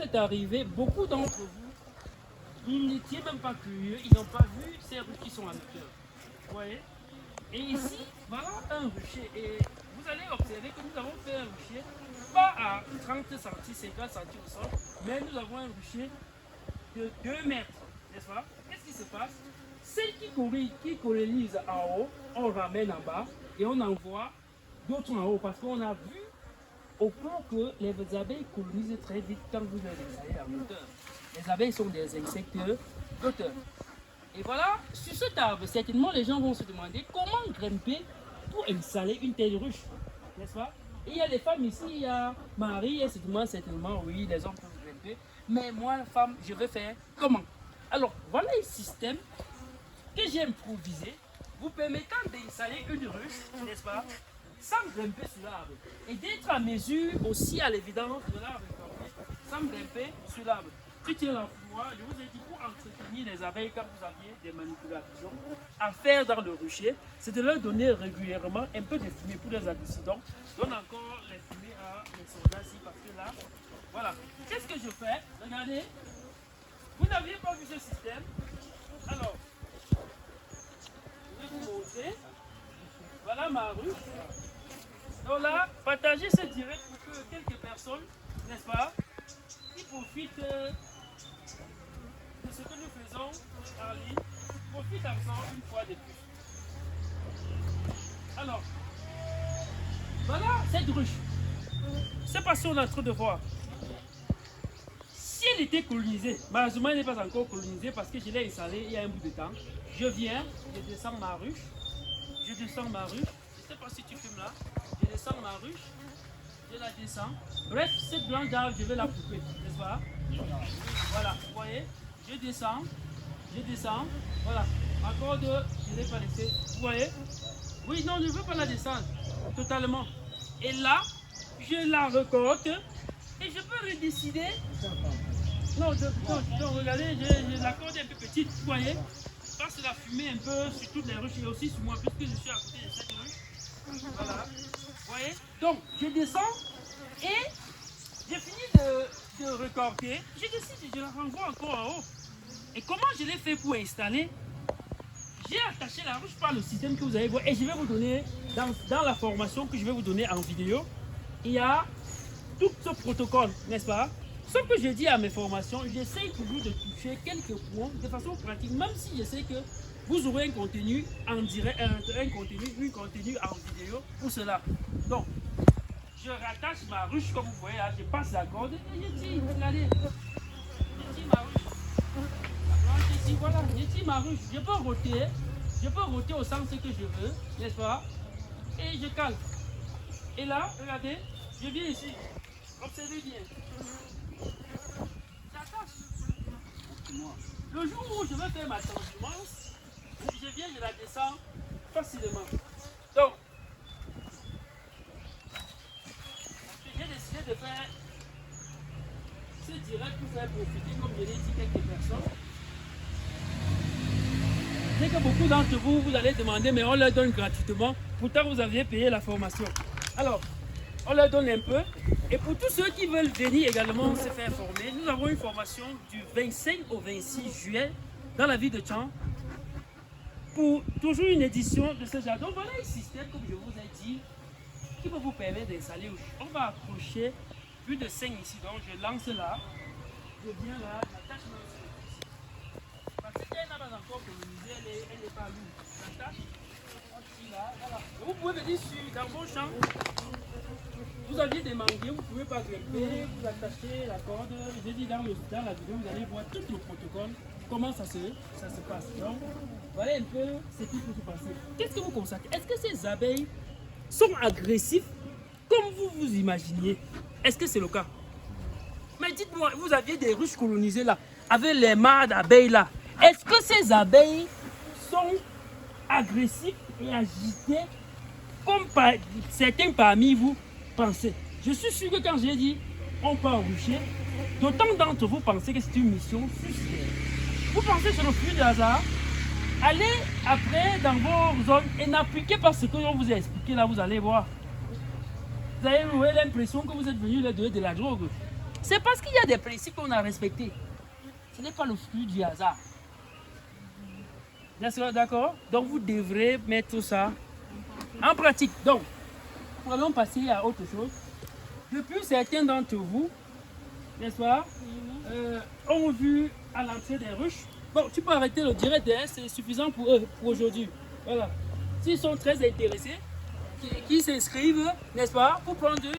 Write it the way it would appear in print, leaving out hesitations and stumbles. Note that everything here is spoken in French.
est arrivé, beaucoup d'entre vous, ils n'étaient même pas curieux, ils n'ont pas vu ces ruches qui sont à l'intérieur. Vous voyez? Et ici, voilà un rucher. Et vous allez observer que nous avons fait un rucher, pas à 30 cm, 50 cm au sol, mais nous avons un rucher de 2 mètres, n'est-ce pas? Qu'est-ce qui se passe? Celles qui colonisent en haut, on ramène en bas et on envoie d'autres en haut parce qu'on a vu au point que les abeilles colonisent très vite quand vous les installez en hauteur. Les abeilles sont des insectes d'auteur. Et voilà, sur cet arbre, certainement les gens vont se demander comment grimper pour installer une telle ruche, n'est-ce pas? Et il y a les femmes ici, il y a Marie, et se demande certainement, oui, les hommes peuvent grimper, mais moi, la femme, je vais faire comment? Alors, voilà un système que j'ai improvisé, vous permettant d'installer une ruche, n'est-ce pas, sans grimper sur l'arbre. Et d'être à mesure aussi à l'évidence de l'arbre, sans grimper sur l'arbre. Tu tiens la foi, je vous ai dit pour entretenir les abeilles quand vous aviez des manipulations à faire dans le rucher, c'est de leur donner régulièrement un peu de fumée pour les accidents. Donne encore les fumées à les soldats ici parce que là, voilà. Qu'est-ce que je fais? Regardez, vous n'aviez pas vu ce système. Alors, je vais vous montrer. Voilà ma ruche. Donc là, partagez ce direct pour que quelques personnes, n'est-ce pas, qui profitent de ce que nous faisons en ligne, profitent encore une fois de plus. Alors, voilà cette ruche. C'est pas ce qu'on est en train de voir. Si elle était colonisée, malheureusement elle n'est pas encore colonisée parce que je l'ai installée il y a un bout de temps. Je viens, je descends ma ruche. Je descends ma ruche. Je ne sais pas si tu filmes là. Je descends ma ruche. Je la descends. Bref, cette blanche d'arbre, je vais la couper, n'est-ce pas? Voilà, vous voyez? Je descends. Voilà. Ma corde, je ne l'ai pas laissée. Vous voyez? Oui, non, je ne veux pas la descendre. Totalement. Et là, je la recorde. Et je peux redécider. Non, regardez, la corde est un peu petite, vous voyez? Passe la fumée un peu sur toutes les ruches et aussi sur moi, puisque je suis à côté de cette ruche. Voilà. Vous voyez? Donc, je descends et j'ai fini de recorder. Je décide, je la renvoie encore en haut. Et comment je l'ai fait pour installer? J'ai attaché la ruche par le système que vous allez voir et je vais vous donner, dans la formation que je vais vous donner en vidéo, il y a tout ce protocole, n'est-ce pas? Sauf que je dis à mes formations, j'essaie toujours de toucher quelques points de façon pratique, même si je sais que vous aurez un contenu en direct, un contenu en vidéo pour cela. Donc, je rattache ma ruche comme vous voyez là, je passe la corde et je tire, regardez, je tire ma ruche. La planche ici, voilà, je tire ma ruche. Je peux roter au sens que je veux, n'est-ce pas? Et je cale. Et là, regardez, je viens ici, observez bien. Le jour où je vais faire ma transhumance, je viens, je la descends facilement. Donc, j'ai décidé de faire ce direct pour faire profiter, comme je l'ai dit, quelques personnes. Je sais que beaucoup d'entre vous, vous allez demander, mais on leur donne gratuitement. Pourtant, vous aviez payé la formation. Alors, on leur donne un peu. Et pour tous ceux qui veulent venir également se faire former, nous avons une formation du 25 au 26 juillet dans la ville de Tchang pour toujours une édition de ce genre. Donc voilà un système, comme je vous ai dit, qui va vous permettre d'installer. On va accrocher plus de 5 ici. Donc je lance là, je viens là, j'attache ma ici. Parce qu'elle n'a pas encore colonisé, elle n'est pas lourde. J'attache, on tire là, voilà. Et vous pouvez venir dans vos champs. Vous aviez des manguiers, vous ne pouvez pas grimper, vous attachez la corde. J'ai dit dans la vidéo, vous allez voir tout le protocole, comment ça se passe. Donc, voilà un peu ce qui peut se passer. Qu'est-ce que vous constatez? Est-ce que ces abeilles sont agressives comme vous vous imaginiez? Est-ce que c'est le cas? Mais dites-moi, vous aviez des ruches colonisées là, avec les mares d'abeilles là. Est-ce que ces abeilles sont agressives et agitées comme certains parmi vous pensez? Je suis sûr que quand j'ai dit on peut en rucher, d'autant d'entre vous pensez que c'est une mission suicidaire. Vous pensez sur le fruit de hasard, allez après dans vos zones et n'appliquez pas ce que l'on vous a expliqué là, vous allez voir. Vous avez l'impression que vous êtes venu leur donner de la drogue. C'est parce qu'il y a des principes qu'on a respectés. Ce n'est pas le fruit du hasard. D'accord? Donc vous devrez mettre tout ça en pratique. Donc, nous allons passer à autre chose. Depuis certains d'entre vous, n'est-ce pas, ont vu à l'entrée des ruches. Bon, tu peux arrêter le direct, hein, c'est suffisant pour eux, pour aujourd'hui. Voilà. S'ils sont très intéressés, qui s'inscrivent, n'est-ce pas, pour prendre